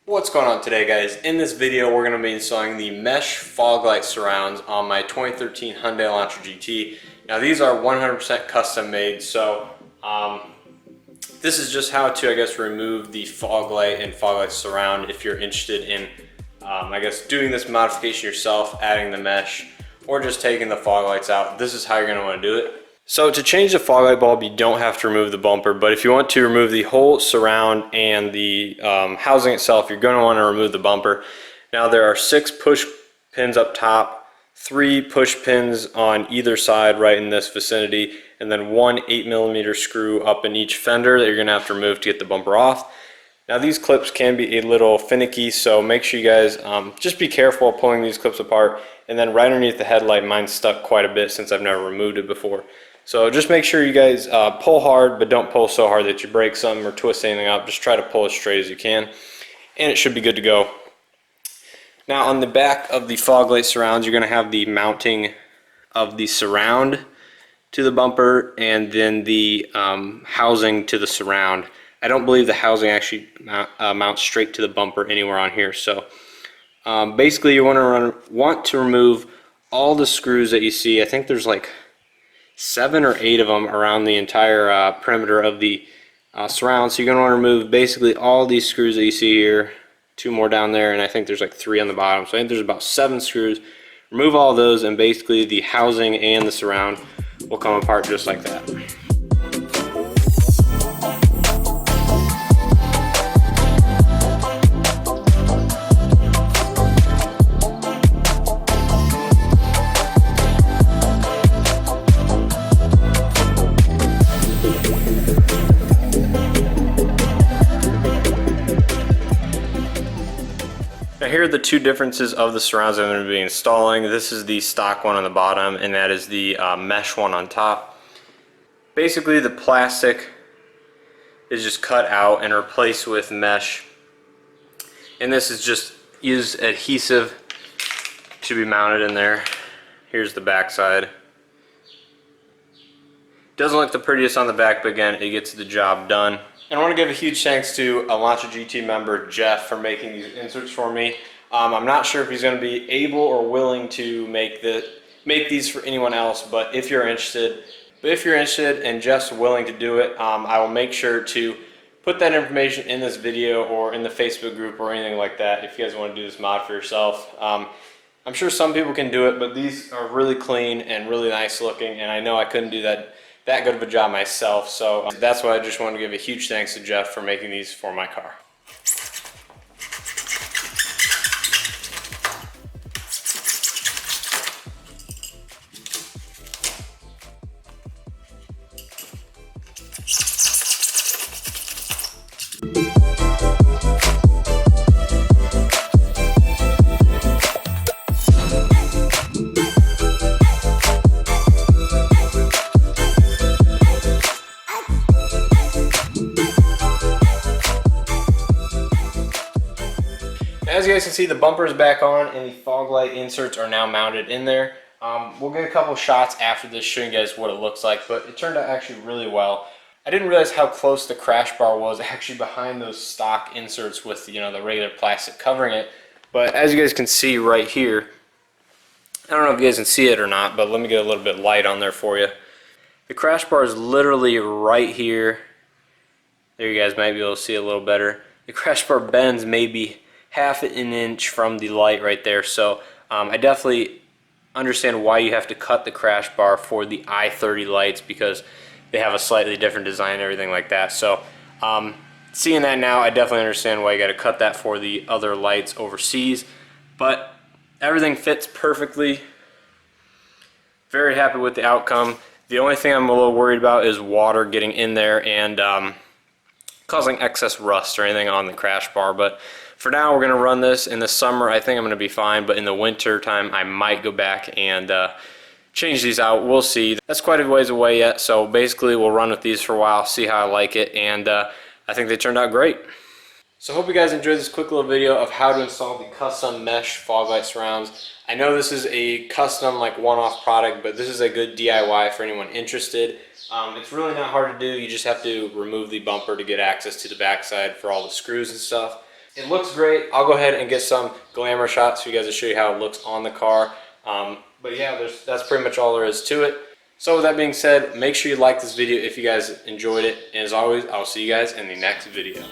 What's going on today, guys? In this video we're going to be installing the mesh fog light surrounds on my 2013 Hyundai Elantra GT. Now these are 100% custom made, so this is just how to, I guess, remove the fog light and fog light surround if you're interested in, I guess, doing this modification yourself, adding the mesh, or just taking the fog lights out. This is how you're going to want to do it. So to change the fog light bulb, you don't have to remove the bumper, but if you want to remove the whole surround and the housing itself, you're going to want to remove the bumper. Now there are 6 push pins up top, 3 push pins on either side right in this vicinity, and then 1 8mm screw up in each fender that you're going to have to remove to get the bumper off. Now these clips can be a little finicky, so make sure you guys just be careful pulling these clips apart. And then right underneath the headlight, mine's stuck quite a bit since I've never removed it before. So just make sure you guys pull hard, but don't pull so hard that you break something or twist anything up. Just try to pull as straight as you can, and it should be good to go. Now on the back of the fog light surrounds, you're going to have the mounting of the surround to the bumper and then the housing to the surround. I don't believe the housing actually mounts straight to the bumper anywhere on here. So basically you want to remove all the screws that you see. I think there's like 7 or 8 of them around the entire perimeter of the surround. So you're going to want to remove basically all these screws that you see here, 2 more down there, and I think there's like 3 on the bottom. So I think there's about 7 screws. Remove all those, and basically the housing and the surround will come apart just like that. Now here are the 2 differences of the surrounds I'm going to be installing. This is the stock one on the bottom, and that is the mesh one on top. Basically the plastic is just cut out and replaced with mesh, and this is just used adhesive to be mounted in there. Here's the back side. Doesn't look the prettiest on the back, but again, it gets the job done. And I want to give a huge thanks to Elantra GT member Jeff for making these inserts for me. I'm not sure if he's going to be able or willing to make these for anyone else, but if you're interested and Jeff's willing to do it, I will make sure to put that information in this video or in the Facebook group or anything like that if you guys want to do this mod for yourself. I'm sure some people can do it, but these are really clean and really nice looking, and I know I couldn't do that good of a job myself, so that's why I just wanted to give a huge thanks to Jeff for making these for my car. As you guys can see, the bumper is back on and the fog light inserts are now mounted in there. We'll get a couple shots after this showing you guys what it looks like, but it turned out actually really well. I didn't realize how close the crash bar was actually behind those stock inserts with, the regular plastic covering it. But as you guys can see right here, I don't know if you guys can see it or not, but let me get a little bit light on there for you. The crash bar is literally right here. There, you guys might be able to see it a little better. The crash bar bends maybe half an inch from the light right there, so I definitely understand why you have to cut the crash bar for the I-30 lights, because they have a slightly different design and everything like that. So seeing that now, I definitely understand why you got to cut that for the other lights overseas, but everything fits perfectly. Very happy with the outcome. The only thing I'm a little worried about is water getting in there and causing excess rust or anything on the crash bar, but for now we're going to run this. In the summer I think I'm going to be fine, but in the winter time I might go back and change these out. We'll see. That's quite a ways away yet, so basically we'll run with these for a while, see how I like it, and I think they turned out great. So I hope you guys enjoyed this quick little video of how to install the custom mesh fog light surrounds. I know this is a custom, like, one-off product, but this is a good DIY for anyone interested. It's really not hard to do. You just have to remove the bumper to get access to the backside for all the screws and stuff. it looks great. I'll go ahead and get some glamour shots for you guys to show you how it looks on the car. But yeah, that's pretty much all there is to it. So with that being said, make sure you like this video if you guys enjoyed it. And as always, I'll see you guys in the next video.